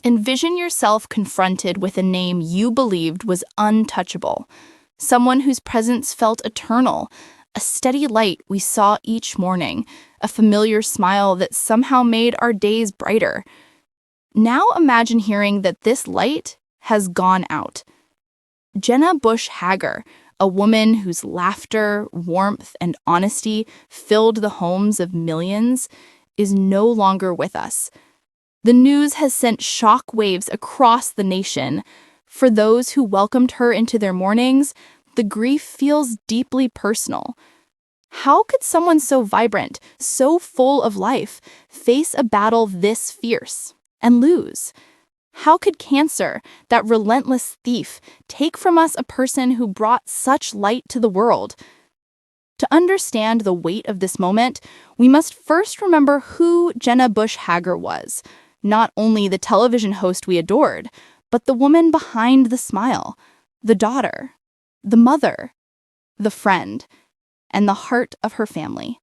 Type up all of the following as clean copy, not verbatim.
Envision yourself confronted with a name you believed was untouchable, someone whose presence felt eternal, a steady light we saw each morning, a familiar smile that somehow made our days brighter. Now imagine hearing that this light has gone out. Jenna Bush Hager, a woman whose laughter, warmth, and honesty filled the homes of millions, is no longer with us. The news has sent shock waves across the nation. For those who welcomed her into their mornings, the grief feels deeply personal. How could someone so vibrant, so full of life, face a battle this fierce and lose? How could cancer, that relentless thief, take from us a person who brought such light to the world? To understand the weight of this moment, we must first remember who Jenna Bush Hager was. Not only the television host we adored, but the woman behind the smile, the daughter, the mother, the friend, and the heart of her family.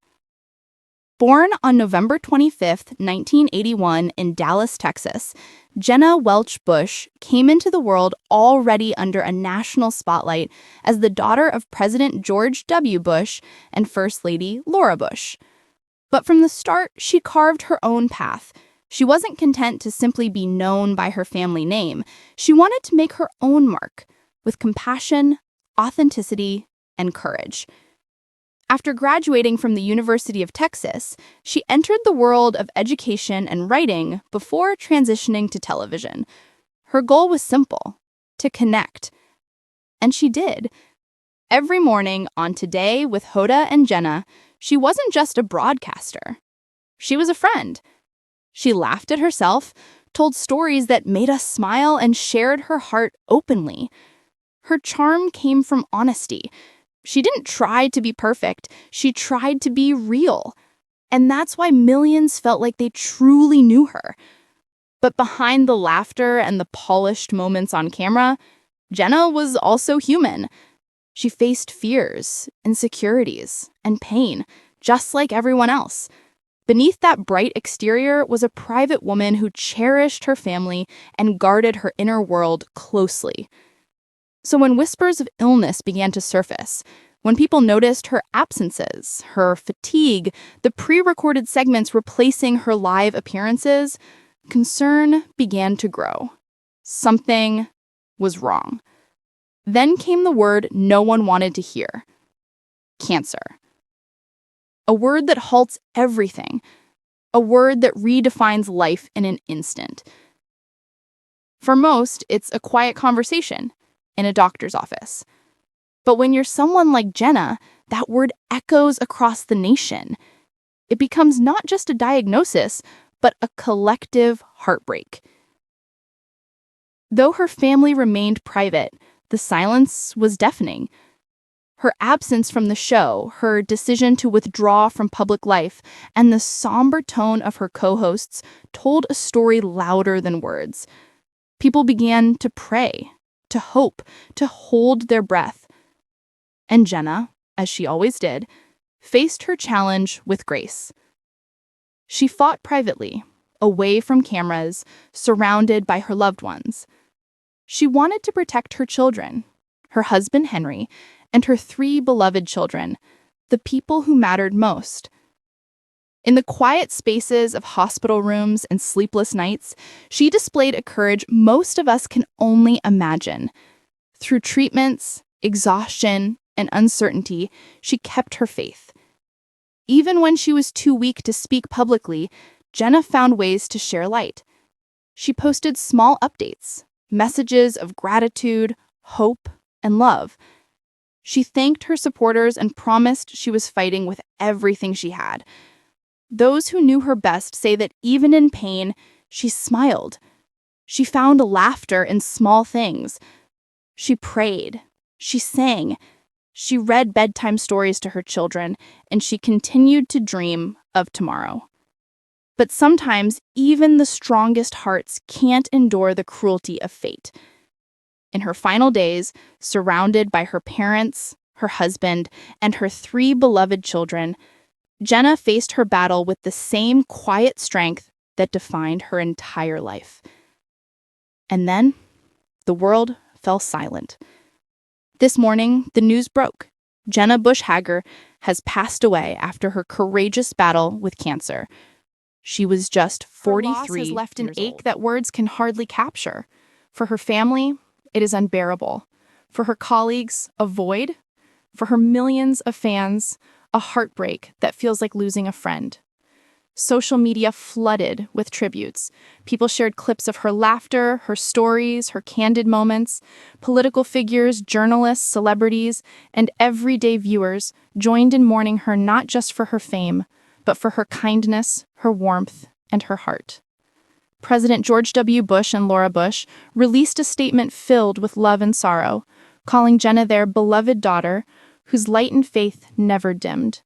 Born on November 25, 1981 in Dallas, Texas, Jenna Welch Bush came into the world already under a national spotlight as the daughter of President George W. Bush and First Lady Laura Bush. But from the start, she carved her own path. She wasn't content to simply be known by her family name. She wanted to make her own mark with compassion, authenticity, and courage. After graduating from the University of Texas, she entered the world of education and writing before transitioning to television. Her goal was simple: to connect. And she did. Every morning on Today with Hoda and Jenna, she wasn't just a broadcaster. She was a friend. She laughed at herself, told stories that made us smile, and shared her heart openly. Her charm came from honesty. She didn't try to be perfect. She tried to be real. And that's why millions felt like they truly knew her. But behind the laughter and the polished moments on camera, Jenna was also human. She faced fears, insecurities, and pain, just like everyone else. Beneath that bright exterior was a private woman who cherished her family and guarded her inner world closely. So when whispers of illness began to surface, when people noticed her absences, her fatigue, the pre-recorded segments replacing her live appearances, concern began to grow. Something was wrong. Then came the word no one wanted to hear: cancer. A word that halts everything. A word that redefines life in an instant. For most, it's a quiet conversation in a doctor's office. But when you're someone like Jenna, that word echoes across the nation. It becomes not just a diagnosis, but a collective heartbreak. Though her family remained private, the silence was deafening. Her absence from the show, her decision to withdraw from public life, and the somber tone of her co-hosts told a story louder than words. People began to pray, to hope, to hold their breath. And Jenna, as she always did, faced her challenge with grace. She fought privately, away from cameras, surrounded by her loved ones. She wanted to protect her children, her husband Henry, and her 3 beloved children, the people who mattered most. In the quiet spaces of hospital rooms and sleepless nights, she displayed a courage most of us can only imagine. Through treatments, exhaustion, and uncertainty, she kept her faith. Even when she was too weak to speak publicly, Jenna found ways to share light. She posted small updates, messages of gratitude, hope, and love. She thanked her supporters and promised she was fighting with everything she had. Those who knew her best say that even in pain, she smiled. She found laughter in small things. She prayed. She sang. She read bedtime stories to her children, and she continued to dream of tomorrow. But sometimes, even the strongest hearts can't endure the cruelty of fate. In her final days, surrounded by her parents, her husband, and her 3 beloved children, Jenna faced her battle with the same quiet strength that defined her entire life. And then the world fell silent. This morning, the news broke. Jenna Bush Hager has passed away after her courageous battle with cancer. She was just 43 Her loss has left an years ache old. That words can hardly capture. For her family, it is unbearable. For her colleagues, a void. For her millions of fans, a heartbreak that feels like losing a friend. Social media flooded with tributes. People shared clips of her laughter, her stories, her candid moments. Political figures, journalists, celebrities, and everyday viewers joined in mourning her not just for her fame, but for her kindness, her warmth, and her heart. President George W. Bush and Laura Bush released a statement filled with love and sorrow, calling Jenna their beloved daughter, whose light and faith never dimmed.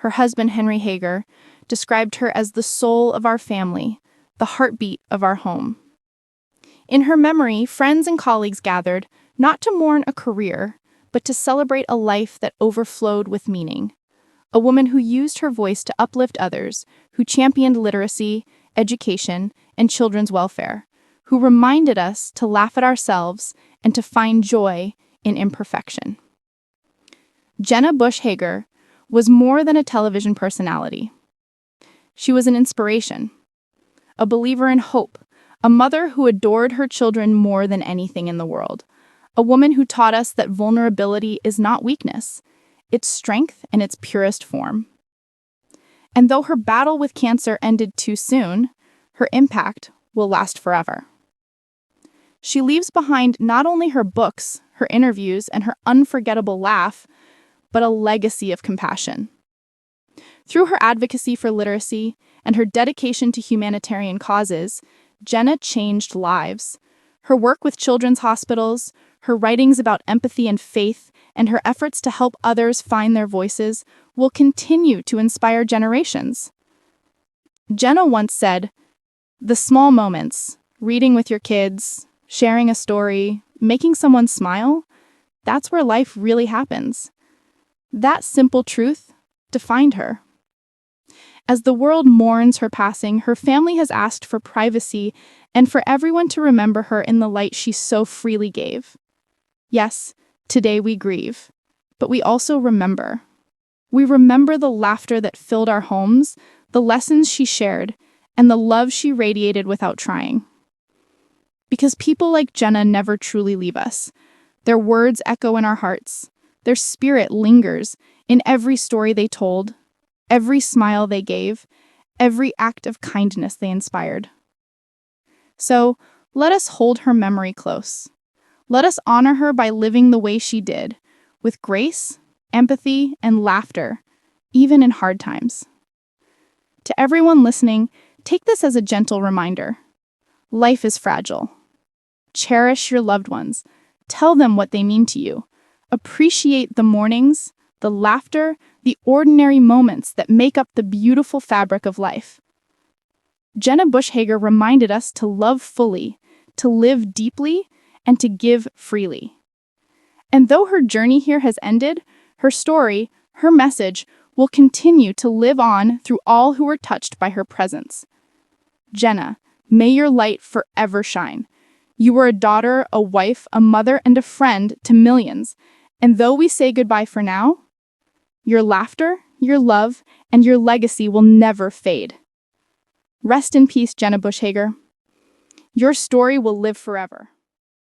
Her husband, Henry Hager, described her as the soul of our family, the heartbeat of our home. In her memory, friends and colleagues gathered, not to mourn a career, but to celebrate a life that overflowed with meaning. A woman who used her voice to uplift others, who championed literacy, education, and children's welfare, who reminded us to laugh at ourselves and to find joy in imperfection. Jenna Bush Hager was more than a television personality. She was an inspiration, a believer in hope, a mother who adored her children more than anything in the world, a woman who taught us that vulnerability is not weakness, it's strength in its purest form. And though her battle with cancer ended too soon, her impact will last forever. She leaves behind not only her books, her interviews, and her unforgettable laugh, but a legacy of compassion. Through her advocacy for literacy and her dedication to humanitarian causes, Jenna changed lives. Her work with children's hospitals, her writings about empathy and faith, and her efforts to help others find their voices will continue to inspire generations. Jenna once said, "The small moments, reading with your kids, sharing a story, making someone smile, that's where life really happens." That simple truth defined her. As the world mourns her passing, her family has asked for privacy and for everyone to remember her in the light she so freely gave. Yes, today we grieve, but we also remember. We remember the laughter that filled our homes, the lessons she shared, and the love she radiated without trying. Because people like Jenna never truly leave us. Their words echo in our hearts. Their spirit lingers in every story they told, every smile they gave, every act of kindness they inspired. So, let us hold her memory close. Let us honor her by living the way she did, with grace, empathy, and laughter, even in hard times. To everyone listening, take this as a gentle reminder. Life is fragile. Cherish your loved ones. Tell them what they mean to you. Appreciate the mornings, the laughter, the ordinary moments that make up the beautiful fabric of life. Jenna Bush Hager reminded us to love fully, to live deeply, and to give freely. And though her journey here has ended, her story, her message, will continue to live on through all who were touched by her presence. Jenna, may your light forever shine. You were a daughter, a wife, a mother, and a friend to millions. And though we say goodbye for now, your laughter, your love, and your legacy will never fade. Rest in peace, Jenna Bush Hager. Your story will live forever.